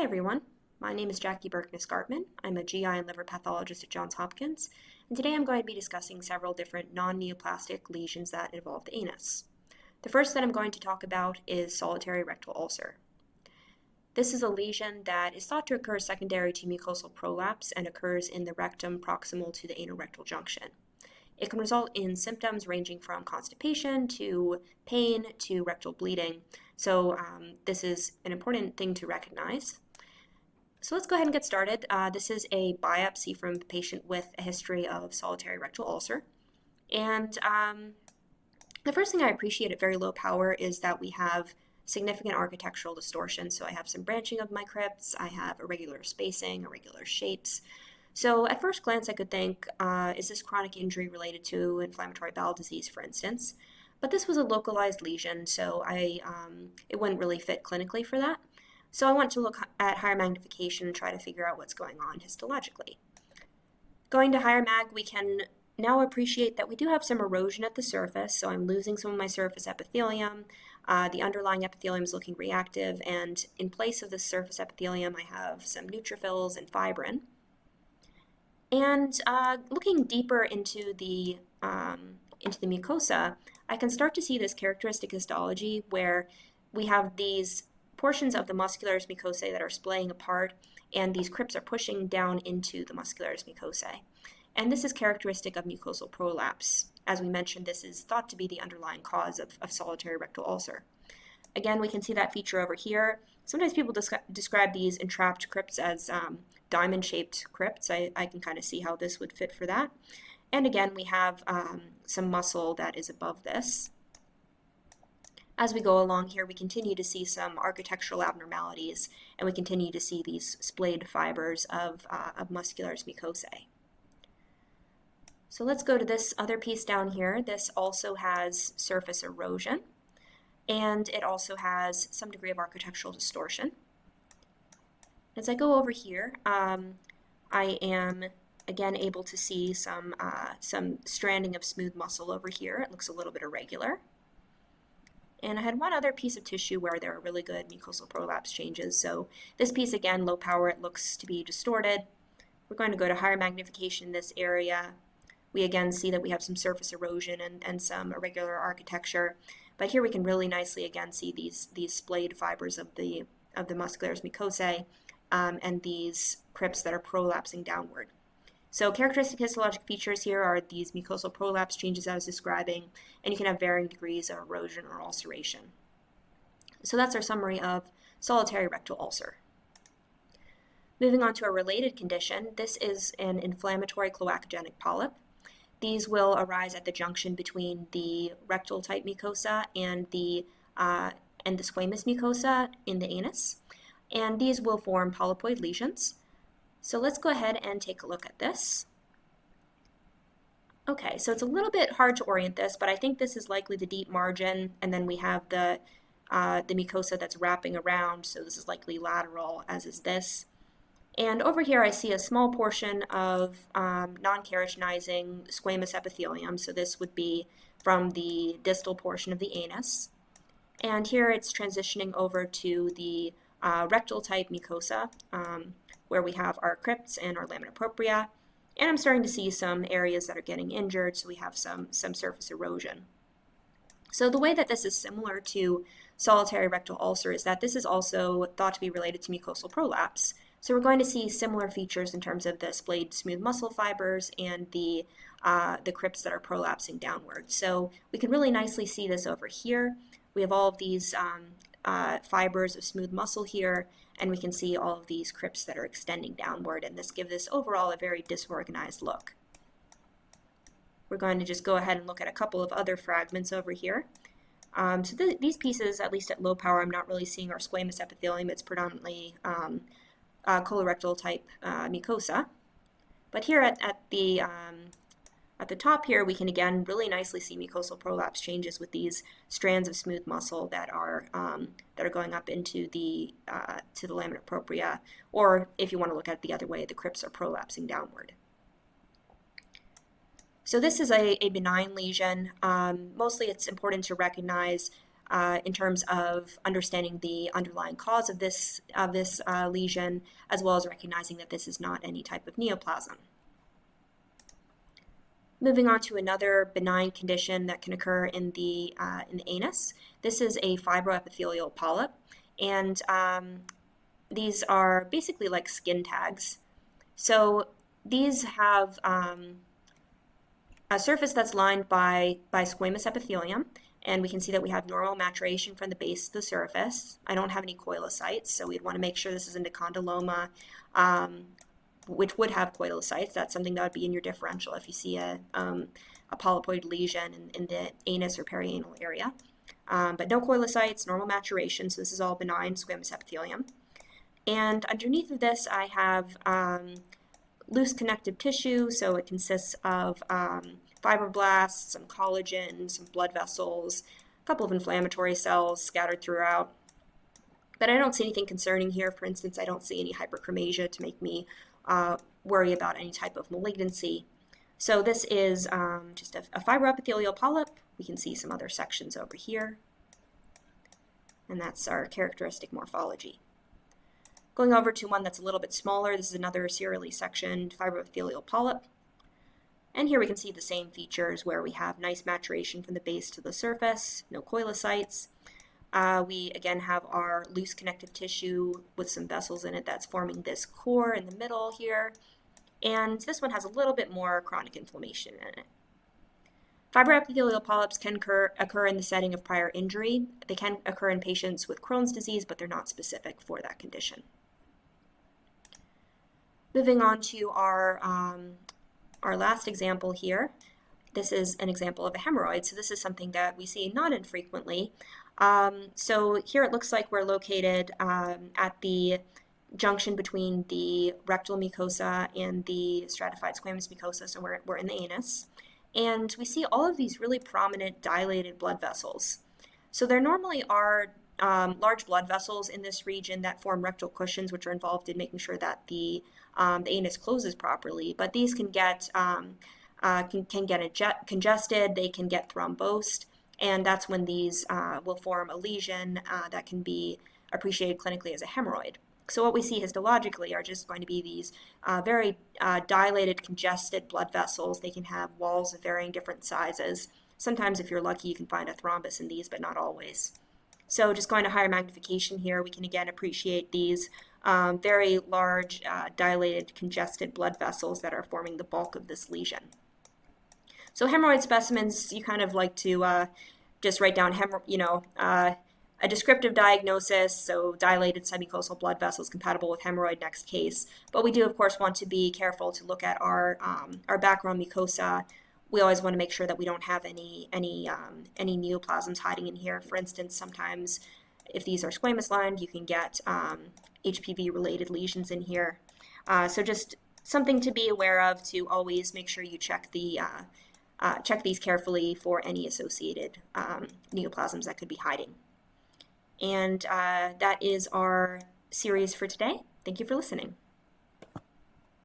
Hi everyone, my name is Jackie Berknes-Gartman. I'm a GI and liver pathologist at Johns Hopkins, and today I'm going to be discussing several different non-neoplastic lesions that involve the anus. The first that I'm going to talk about is solitary rectal ulcer. This is a lesion that is thought to occur secondary to mucosal prolapse and occurs in the rectum proximal to the anorectal junction. It can result in symptoms ranging from constipation to pain to rectal bleeding. So this is an important thing to recognize. So let's go ahead and get started. This is a biopsy from a patient with a history of solitary rectal ulcer. And the first thing I appreciate at very low power is that we have significant architectural distortion. So I have some branching of my crypts, I have irregular spacing, irregular shapes. So at first glance, I could think, is this chronic injury related to inflammatory bowel disease, for instance? But this was a localized lesion, so it wouldn't really fit clinically for that. So I want to look at higher magnification and try to figure out what's going on histologically. Going to higher mag, we can now appreciate that we do have some erosion at the surface, so I'm losing some of my surface epithelium. The underlying epithelium is looking reactive, and in place of the surface epithelium, I have some neutrophils and fibrin. And looking deeper into the mucosa, I can start to see this characteristic histology where we have these portions of the muscularis mucosae that are splaying apart, and these crypts are pushing down into the muscularis mucosae. And this is characteristic of mucosal prolapse. As we mentioned, this is thought to be the underlying cause of solitary rectal ulcer. Again, we can see that feature over here. Sometimes people describe these entrapped crypts as diamond-shaped crypts. I can kind of see how this would fit for that. And again, we have some muscle that is above this. As we go along here, we continue to see some architectural abnormalities, and we continue to see these splayed fibers of muscularis mucosae. So let's go to this other piece down here. This also has surface erosion, and it also has some degree of architectural distortion. As I go over here, I am again able to see some stranding of smooth muscle over here. It looks a little bit irregular. And I had one other piece of tissue where there are really good mucosal prolapse changes. So this piece, again, low power, it looks to be distorted. We're going to go to higher magnification in this area. We again see that we have some surface erosion and some irregular architecture. But here we can really nicely again see these splayed fibers of the muscularis mucosae and these crypts that are prolapsing downward. So characteristic histologic features here are these mucosal prolapse changes I was describing, and you can have varying degrees of erosion or ulceration. So that's our summary of solitary rectal ulcer. Moving on to a related condition, this is an inflammatory cloacogenic polyp. These will arise at the junction between the rectal type mucosa and the squamous mucosa in the anus, and these will form polypoid lesions. So let's go ahead and take a look at this. Okay, so it's a little bit hard to orient this, but I think this is likely the deep margin, and then we have the mucosa that's wrapping around, so this is likely lateral, as is this. And over here I see a small portion of non-keratinizing squamous epithelium, so this would be from the distal portion of the anus. And here it's transitioning over to the rectal type mucosa, where we have our crypts and our lamina propria, and I'm starting to see some areas that are getting injured, so we have some surface erosion. So the way that this is similar to solitary rectal ulcer is that this is also thought to be related to mucosal prolapse. So we're going to see similar features in terms of the splayed smooth muscle fibers and the crypts that are prolapsing downward. So we can really nicely see this over here. We have all of these fibers of smooth muscle here, and we can see all of these crypts that are extending downward, and this gives us overall a very disorganized look. We're going to just go ahead and look at a couple of other fragments over here. So these pieces, at least at low power, I'm not really seeing our squamous epithelium. It's predominantly colorectal type mucosa. But here at the top here, we can again really nicely see mucosal prolapse changes with these strands of smooth muscle that are going up into the lamina propria, or if you want to look at it the other way, the crypts are prolapsing downward. So this is a benign lesion. Mostly it's important to recognize in terms of understanding the underlying cause of this lesion, as well as recognizing that this is not any type of neoplasm. Moving on to another benign condition that can occur in the anus. This is a fibroepithelial polyp, and these are basically like skin tags. So these have a surface that's lined by squamous epithelium, and we can see that we have normal maturation from the base to the surface. I don't have any coilocytes, so we'd want to make sure this isn't a condyloma, which would have coilocytes. That's something that would be in your differential if you see a polypoid lesion in the anus or perianal area. But no coilocytes, normal maturation, so this is all benign squamous epithelium. And underneath of this, I have loose connective tissue, so it consists of fibroblasts, some collagen, some blood vessels, a couple of inflammatory cells scattered throughout. But I don't see anything concerning here. For instance, I don't see any hyperchromasia to make me worry about any type of malignancy. So this is just a fibroepithelial polyp. We can see some other sections over here. And that's our characteristic morphology. Going over to one that's a little bit smaller, this is another serially sectioned fibroepithelial polyp. And here we can see the same features where we have nice maturation from the base to the surface, no coilocytes. We again have our loose connective tissue with some vessels in it that's forming this core in the middle here. And this one has a little bit more chronic inflammation in it. Fibroepithelial polyps can occur in the setting of prior injury. They can occur in patients with Crohn's disease, but they're not specific for that condition. Moving on to our last example here. This is an example of a hemorrhoid. So this is something that we see not infrequently. So here it looks like we're located at the junction between the rectal mucosa and the stratified squamous mucosa, so we're in the anus. And we see all of these really prominent dilated blood vessels. So there normally are large blood vessels in this region that form rectal cushions, which are involved in making sure that the anus closes properly. But these can get congested, they can get thrombosed, and that's when these will form a lesion that can be appreciated clinically as a hemorrhoid. So what we see histologically are just going to be these very dilated, congested blood vessels. They can have walls of varying different sizes. Sometimes, if you're lucky, you can find a thrombus in these, but not always. So just going to higher magnification here, we can again appreciate these very large, dilated, congested blood vessels that are forming the bulk of this lesion. So hemorrhoid specimens, you kind of like to just write down a descriptive diagnosis, so dilated submucosal blood vessels compatible with hemorrhoid, next case. But we do, of course, want to be careful to look at our background mucosa. We always want to make sure that we don't have any neoplasms hiding in here. For instance, sometimes if these are squamous lined, you can get HPV-related lesions in here. So just something to be aware of, to always make sure you check these carefully for any associated neoplasms that could be hiding. And that is our series for today. Thank you for listening.